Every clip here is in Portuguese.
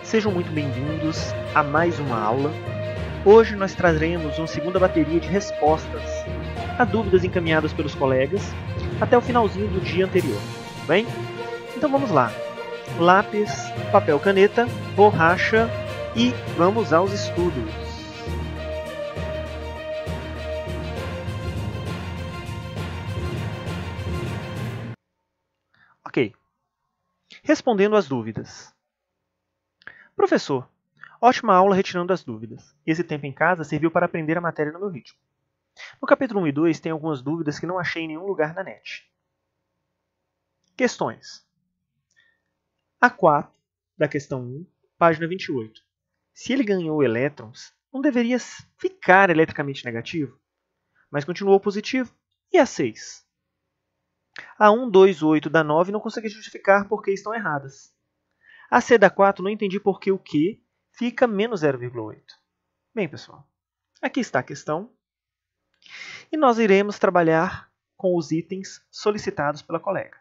Sejam muito bem-vindos a mais uma aula. Hoje nós traremos uma segunda bateria de respostas a dúvidas encaminhadas pelos colegas até o finalzinho do dia anterior, tudo bem? Então vamos lá. Lápis, papel, caneta, borracha e vamos aos estudos. Ok. Respondendo às dúvidas. Professor, ótima aula retirando as dúvidas. Esse tempo em casa serviu para aprender a matéria no meu ritmo. No capítulo 1 e 2 tem algumas dúvidas que não achei em nenhum lugar na net. Questões. A4, da questão 1, página 28. Se ele ganhou elétrons, não deveria ficar eletricamente negativo, mas continuou positivo. E a 6? A 1, 2, 8 da 9 não consegui justificar porque estão erradas. A C da 4 não entendi porque o Q fica menos 0,8. Bem, pessoal, aqui está a questão. E nós iremos trabalhar com os itens solicitados pela colega.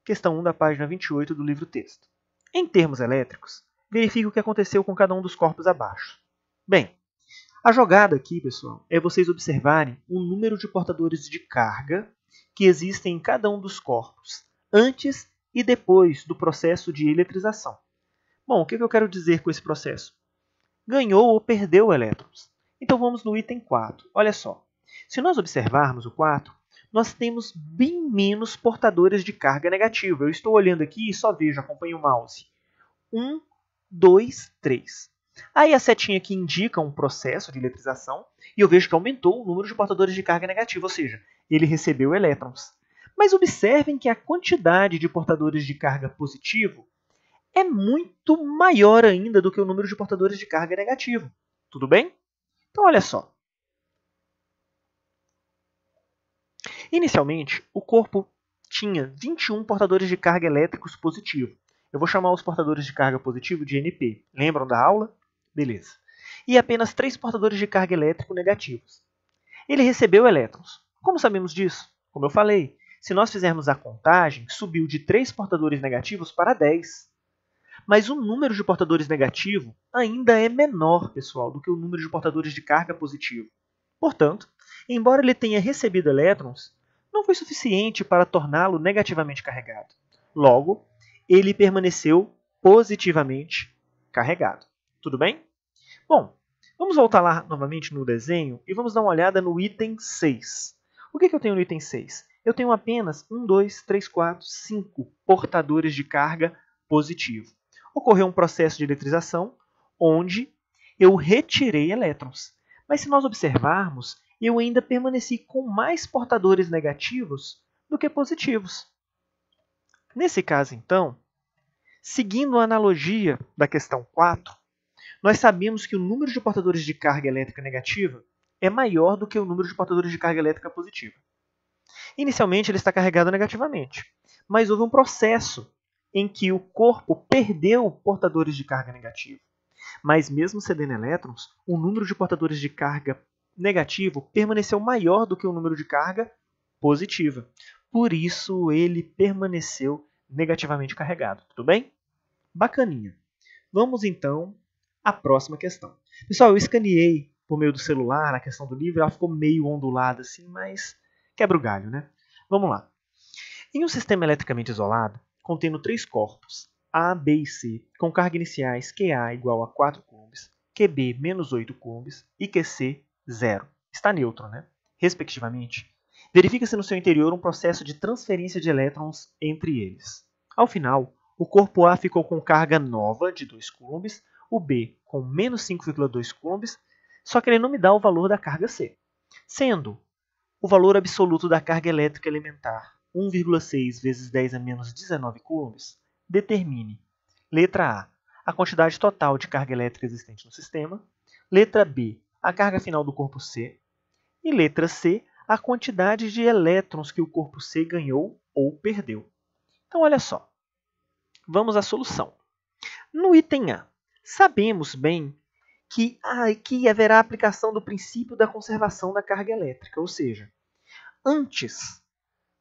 Questão 1 da página 28 do livro-texto. Em termos elétricos, verifique o que aconteceu com cada um dos corpos abaixo. Bem, a jogada aqui, pessoal, é vocês observarem o número de portadores de carga que existem em cada um dos corpos, antes e depois do processo de eletrização. Bom, o que eu quero dizer com esse processo? Ganhou ou perdeu elétrons. Então vamos no item 4. Olha só. Se nós observarmos o 4, nós temos bem menos portadores de carga negativa. Eu estou olhando aqui e só vejo, acompanho o mouse. 1, 2, 3. Aí a setinha aqui indica um processo de eletrização e eu vejo que aumentou o número de portadores de carga negativa, ou seja, ele recebeu elétrons. Mas observem que a quantidade de portadores de carga positivo é muito maior ainda do que o número de portadores de carga negativo. Tudo bem? Então, olha só. Inicialmente, o corpo tinha 21 portadores de carga elétricos positivo. Eu vou chamar os portadores de carga positivo de NP. Lembram da aula? Beleza. E apenas 3 portadores de carga elétrico negativos. Ele recebeu elétrons. Como sabemos disso? Como eu falei, se nós fizermos a contagem, subiu de 3 portadores negativos para 10. Mas o número de portadores negativo ainda é menor, pessoal, do que o número de portadores de carga positivo. Portanto, embora ele tenha recebido elétrons, não foi suficiente para torná-lo negativamente carregado. Logo, ele permaneceu positivamente carregado. Tudo bem? Bom, vamos voltar lá novamente no desenho e vamos dar uma olhada no item 6. O que eu tenho no item 6? Eu tenho apenas 1, 2, 3, 4, 5 portadores de carga positivo. Ocorreu um processo de eletrização onde eu retirei elétrons. Mas se nós observarmos, eu ainda permaneci com mais portadores negativos do que positivos. Nesse caso, então, seguindo a analogia da questão 4, nós sabemos que o número de portadores de carga elétrica negativa é maior do que o número de portadores de carga elétrica positiva. Inicialmente, ele está carregado negativamente, mas houve um processo em que o corpo perdeu portadores de carga negativa. Mas mesmo cedendo elétrons, o número de portadores de carga negativo permaneceu maior do que o número de carga positiva. Por isso, ele permaneceu negativamente carregado. Tudo bem? Bacaninha. Vamos, então, à próxima questão. Pessoal, eu escaneei por meio do celular a questão do livro, ela ficou meio ondulada assim, mas quebra o galho, né? Vamos lá. Em um sistema eletricamente isolado, contendo 3 corpos, A, B e C, com carga iniciais QA igual a 4 coulombs, QB menos 8 coulombs e QC 0. Está neutro, né? Respectivamente. Verifica-se no seu interior um processo de transferência de elétrons entre eles. Ao final, o corpo A ficou com carga nova de 2 coulombs, o B com menos 5,2 coulombs, só que ele não me dá o valor da carga C. Sendo o valor absoluto da carga elétrica elementar 1,6 vezes 10 a menos 19 coulombs, determine, letra A quantidade total de carga elétrica existente no sistema, letra B, a carga final do corpo C, e letra C, a quantidade de elétrons que o corpo C ganhou ou perdeu. Então, olha só. Vamos à solução. No item A, sabemos bem que aqui haverá a aplicação do princípio da conservação da carga elétrica, ou seja, antes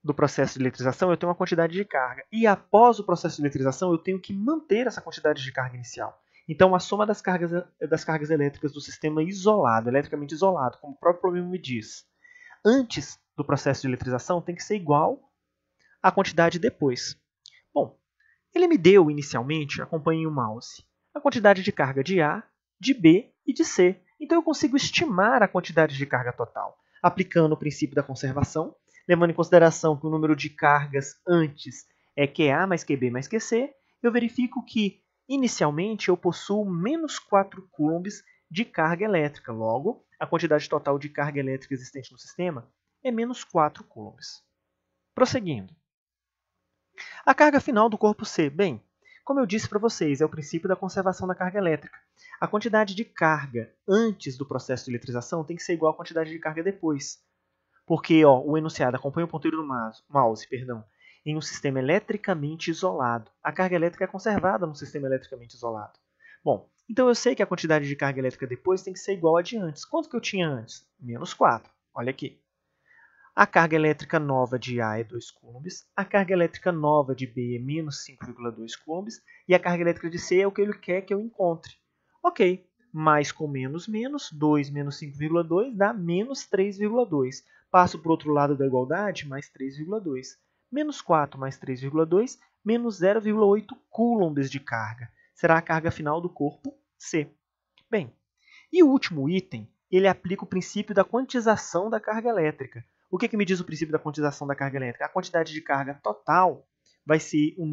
do processo de eletrização eu tenho uma quantidade de carga e após o processo de eletrização eu tenho que manter essa quantidade de carga inicial. Então, a soma das cargas elétricas do sistema isolado, eletricamente isolado, como o próprio problema me diz, antes do processo de eletrização tem que ser igual à quantidade depois. Bom, ele me deu inicialmente, acompanhem o mouse, a quantidade de carga de A, de B e de C. Então eu consigo estimar a quantidade de carga total, aplicando o princípio da conservação, levando em consideração que o número de cargas antes é QA mais QB mais QC, eu verifico que inicialmente eu possuo menos 4 coulombs de carga elétrica. Logo, a quantidade total de carga elétrica existente no sistema é menos 4 coulombs. Prosseguindo. A carga final do corpo C. Bem, como eu disse para vocês, é o princípio da conservação da carga elétrica. A quantidade de carga antes do processo de eletrização tem que ser igual à quantidade de carga depois. Porque o enunciado acompanha o ponteiro do mouse, em um sistema eletricamente isolado. A carga elétrica é conservada no sistema eletricamente isolado. Bom, então eu sei que a quantidade de carga elétrica depois tem que ser igual à de antes. Quanto que eu tinha antes? Menos 4. Olha aqui. A carga elétrica nova de A é 2 coulombs, a carga elétrica nova de B é menos 5,2 coulombs e a carga elétrica de C é o que ele quer que eu encontre. Ok, mais com menos, 2 menos 5,2 dá menos 3,2. Passo para o outro lado da igualdade, mais 3,2. Menos 4 mais 3,2, menos 0,8 coulombs de carga. Será a carga final do corpo C. Bem, e o último item, ele aplica o princípio da quantização da carga elétrica. O que me diz o princípio da quantização da carga elétrica? A quantidade de carga total vai ser um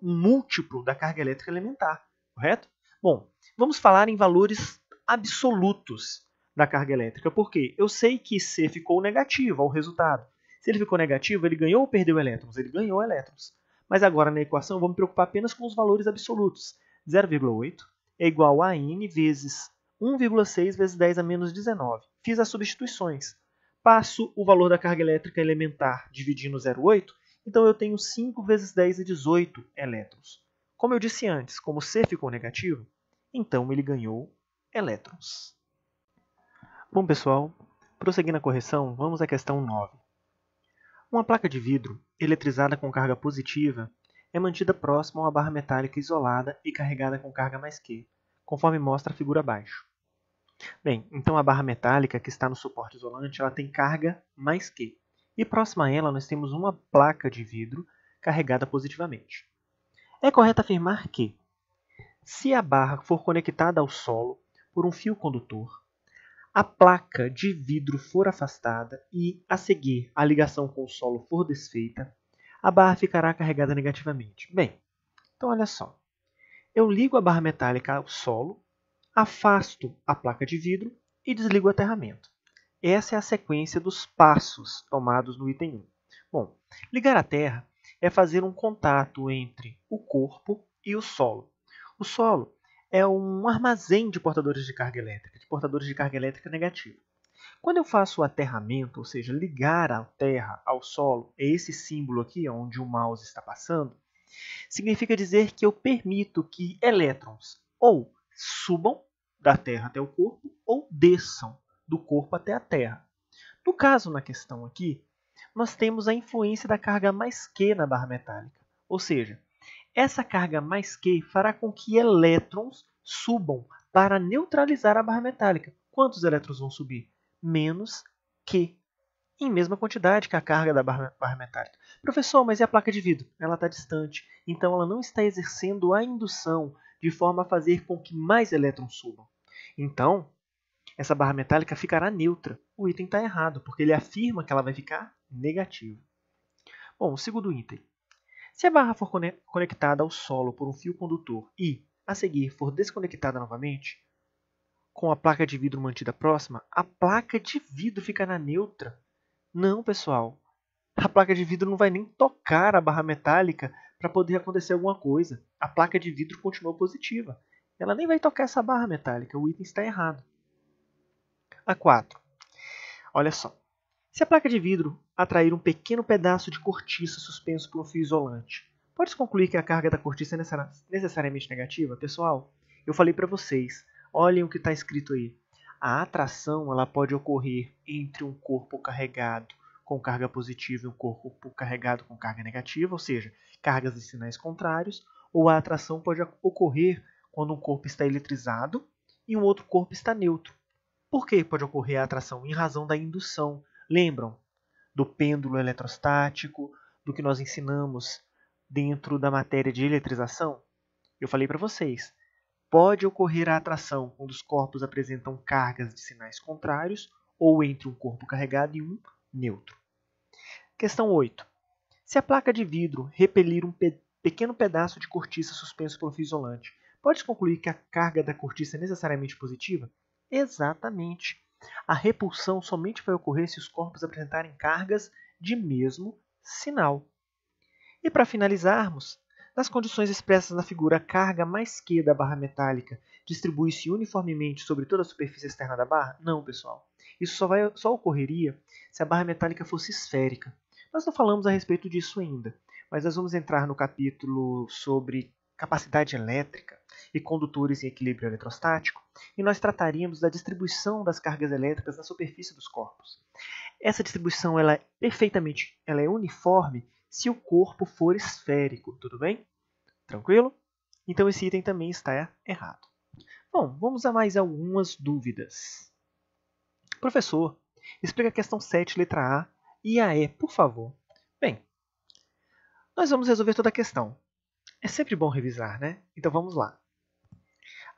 múltiplo da carga elétrica elementar, correto? Bom, vamos falar em valores absolutos da carga elétrica, porque eu sei que C ficou negativo ao resultado. Se ele ficou negativo, ele ganhou ou perdeu elétrons? Ele ganhou elétrons. Mas agora na equação eu vou me preocupar apenas com os valores absolutos. 0,8 é igual a N vezes 1,6 vezes 10 a menos 19. Fiz as substituições. Passo o valor da carga elétrica elementar dividindo 0,8, então eu tenho 5 vezes 10 é 18 elétrons. Como eu disse antes, como C ficou negativo, então ele ganhou elétrons. Bom, pessoal, prosseguindo a correção, vamos à questão 9. Uma placa de vidro eletrizada com carga positiva é mantida próxima a uma barra metálica isolada e carregada com carga mais Q, conforme mostra a figura abaixo. Bem, então a barra metálica que está no suporte isolante ela tem carga mais Q. E próxima a ela nós temos uma placa de vidro carregada positivamente. É correto afirmar que, se a barra for conectada ao solo por um fio condutor, a placa de vidro for afastada e, a seguir, a ligação com o solo for desfeita, a barra ficará carregada negativamente. Bem, então olha só. Eu ligo a barra metálica ao solo, afasto a placa de vidro e desligo o aterramento. Essa é a sequência dos passos tomados no item 1. Bom, ligar a terra é fazer um contato entre o corpo e o solo. O solo é um armazém de portadores de carga elétrica negativa. Quando eu faço o aterramento, ou seja, ligar a terra ao solo, é esse símbolo aqui onde o mouse está passando, significa dizer que eu permito que elétrons ou subam da Terra até o corpo ou desçam do corpo até a Terra. No caso, na questão aqui, nós temos a influência da carga mais Q na barra metálica. Ou seja, essa carga mais Q fará com que elétrons subam para neutralizar a barra metálica. Quantos elétrons vão subir? Menos Q. Em mesma quantidade que a carga da barra metálica. Professor, mas e a placa de vidro? Ela está distante, então ela não está exercendo a indução de forma a fazer com que mais elétrons subam. Então, essa barra metálica ficará neutra. O item está errado, porque ele afirma que ela vai ficar negativa. Bom, o segundo item. Se a barra for conectada ao solo por um fio condutor e, a seguir, for desconectada novamente, com a placa de vidro mantida próxima, a placa de vidro ficará neutra. Não, pessoal. A placa de vidro não vai nem tocar a barra metálica para poder acontecer alguma coisa. A placa de vidro continua positiva. Ela nem vai tocar essa barra metálica. O item está errado. A 4. Olha só. Se a placa de vidro atrair um pequeno pedaço de cortiça suspenso por um fio isolante, pode-se concluir que a carga da cortiça é necessariamente negativa? Pessoal, eu falei para vocês. Olhem o que está escrito aí. A atração ela pode ocorrer entre um corpo carregado com carga positiva e um corpo carregado com carga negativa, ou seja, cargas de sinais contrários, ou a atração pode ocorrer quando um corpo está eletrizado e um outro corpo está neutro. Por que pode ocorrer a atração? Em razão da indução. Lembram do pêndulo eletrostático, do que nós ensinamos dentro da matéria de eletrização? Eu falei para vocês, pode ocorrer a atração quando os corpos apresentam cargas de sinais contrários ou entre um corpo carregado e um neutro. Questão 8. Se a placa de vidro repelir um pequeno pedaço de cortiça suspenso por um fio isolante, pode concluir que a carga da cortiça é necessariamente positiva? Exatamente. A repulsão somente vai ocorrer se os corpos apresentarem cargas de mesmo sinal. E para finalizarmos, nas condições expressas na figura, a carga mais Q da barra metálica distribui-se uniformemente sobre toda a superfície externa da barra? Não, pessoal. Isso só ocorreria se a barra metálica fosse esférica. Nós não falamos a respeito disso ainda, mas nós vamos entrar no capítulo sobre capacidade elétrica e condutores em equilíbrio eletrostático, e nós trataríamos da distribuição das cargas elétricas na superfície dos corpos. Essa distribuição ela é uniforme se o corpo for esférico, tudo bem? Tranquilo? Então esse item também está errado. Bom, vamos a mais algumas dúvidas. Professor, explica a questão 7, letra A e a E, por favor. Bem, nós vamos resolver toda a questão. É sempre bom revisar, né? Então vamos lá.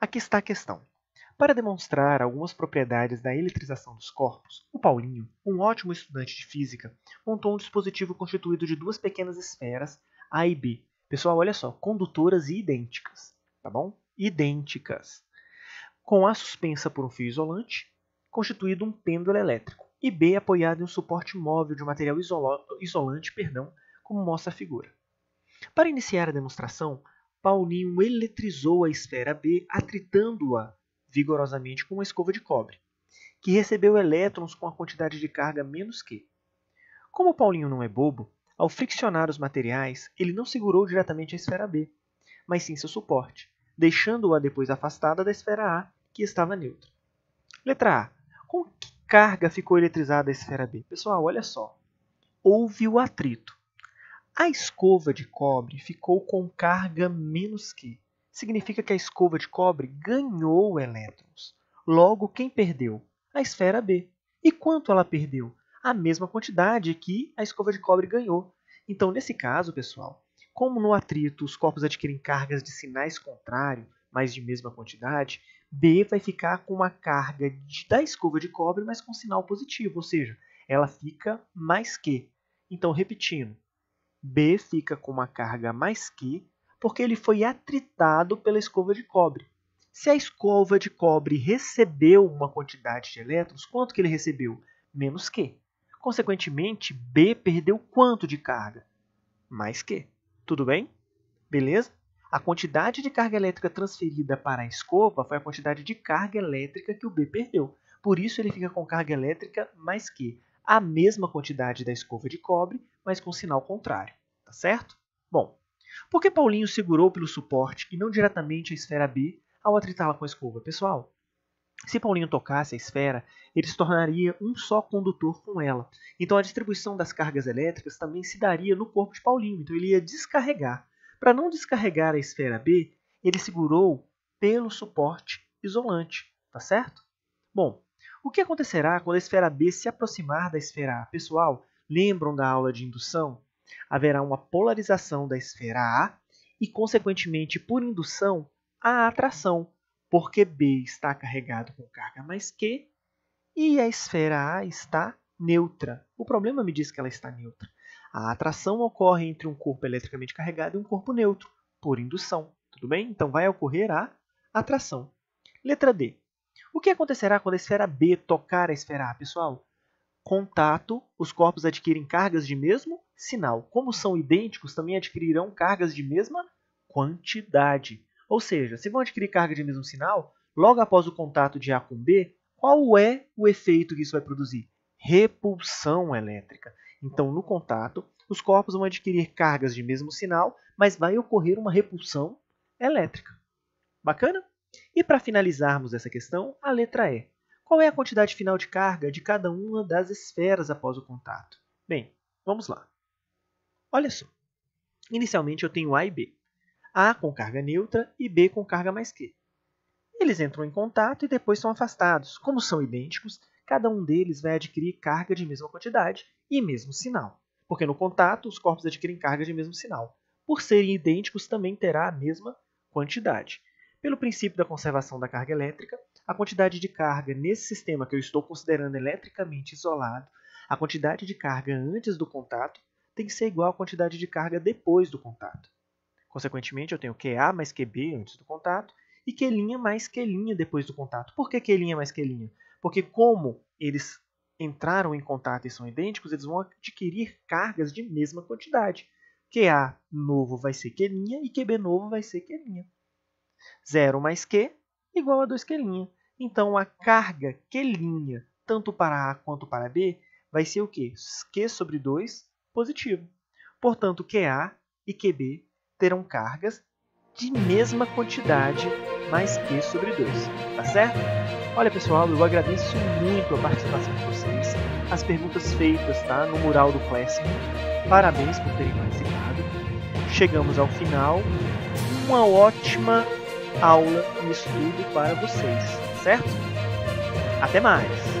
Aqui está a questão. Para demonstrar algumas propriedades da eletrização dos corpos, o Paulinho, um ótimo estudante de física, montou um dispositivo constituído de duas pequenas esferas, A e B. Pessoal, olha só, condutoras e idênticas, tá bom? Idênticas. Com A suspensa por um fio isolante, constituído um pêndulo elétrico, e B apoiado em um suporte móvel de material isolante, como mostra a figura. Para iniciar a demonstração, Paulinho eletrizou a esfera B, atritando-a vigorosamente com uma escova de cobre, que recebeu elétrons com a quantidade de carga menos Q. Como Paulinho não é bobo, ao friccionar os materiais, ele não segurou diretamente a esfera B, mas sim seu suporte, deixando-a depois afastada da esfera A, que estava neutra. Letra A. Com que carga ficou eletrizada a esfera B? Pessoal, olha só. Houve o atrito. A escova de cobre ficou com carga menos Q. Significa que a escova de cobre ganhou elétrons. Logo, quem perdeu? A esfera B. E quanto ela perdeu? A mesma quantidade que a escova de cobre ganhou. Então, nesse caso, pessoal, como no atrito os corpos adquirem cargas de sinais contrários, mas de mesma quantidade, B vai ficar com uma carga da escova de cobre, mas com sinal positivo, ou seja, ela fica mais Q. Então, repetindo, B fica com uma carga mais Q, porque ele foi atritado pela escova de cobre. Se a escova de cobre recebeu uma quantidade de elétrons, quanto que ele recebeu? Menos Q. Consequentemente, B perdeu quanto de carga? Mais Q. Tudo bem? Beleza? A quantidade de carga elétrica transferida para a escova foi a quantidade de carga elétrica que o B perdeu. Por isso, ele fica com carga elétrica mais Q. A mesma quantidade da escova de cobre, mas com sinal contrário. Tá certo? Bom, por que Paulinho segurou pelo suporte e não diretamente a esfera B ao atritá-la com a escova? Pessoal, se Paulinho tocasse a esfera, ele se tornaria um só condutor com ela. Então a distribuição das cargas elétricas também se daria no corpo de Paulinho. Então ele ia descarregar. Para não descarregar a esfera B, ele segurou pelo suporte isolante. Tá certo? Bom, o que acontecerá quando a esfera B se aproximar da esfera A? Pessoal, lembram da aula de indução? Haverá uma polarização da esfera A e, consequentemente, por indução, a atração, porque B está carregado com carga mais Q e a esfera A está neutra. O problema me diz que ela está neutra. A atração ocorre entre um corpo eletricamente carregado e um corpo neutro, por indução. Tudo bem? Então vai ocorrer a atração. Letra D. O que acontecerá quando a esfera B tocar a esfera A, pessoal? Contato, os corpos adquirem cargas de mesmo sinal. Como são idênticos, também adquirirão cargas de mesma quantidade. Ou seja, se vão adquirir carga de mesmo sinal, logo após o contato de A com B, qual é o efeito que isso vai produzir? Repulsão elétrica. Então, no contato, os corpos vão adquirir cargas de mesmo sinal, mas vai ocorrer uma repulsão elétrica. Bacana? E para finalizarmos essa questão, a letra E. Qual é a quantidade final de carga de cada uma das esferas após o contato? Bem, vamos lá. Olha só. Inicialmente eu tenho A e B. A com carga neutra e B com carga mais Q. Eles entram em contato e depois são afastados. Como são idênticos, cada um deles vai adquirir carga de mesma quantidade e mesmo sinal. Porque no contato, os corpos adquirem carga de mesmo sinal. Por serem idênticos, também terá a mesma quantidade. Pelo princípio da conservação da carga elétrica, a quantidade de carga nesse sistema que eu estou considerando eletricamente isolado, a quantidade de carga antes do contato, tem que ser igual à quantidade de carga depois do contato. Consequentemente, eu tenho QA mais QB antes do contato e Q' mais Q' depois do contato. Por que Q' mais Q'? Porque como eles entraram em contato e são idênticos, eles vão adquirir cargas de mesma quantidade. QA novo vai ser Q' e QB novo vai ser Q'. 0 mais Q igual a 2Q'. Então, a carga Q', tanto para A quanto para B, vai ser o quê? Q sobre 2 positivo. Portanto, QA e QB terão cargas de mesma quantidade mais Q sobre 2. Tá certo? Olha, pessoal, eu agradeço muito a participação de vocês, as perguntas feitas, tá, no mural do Classroom. Parabéns por terem participado. Chegamos ao final. Uma ótima aula e estudo para vocês, certo? Até mais!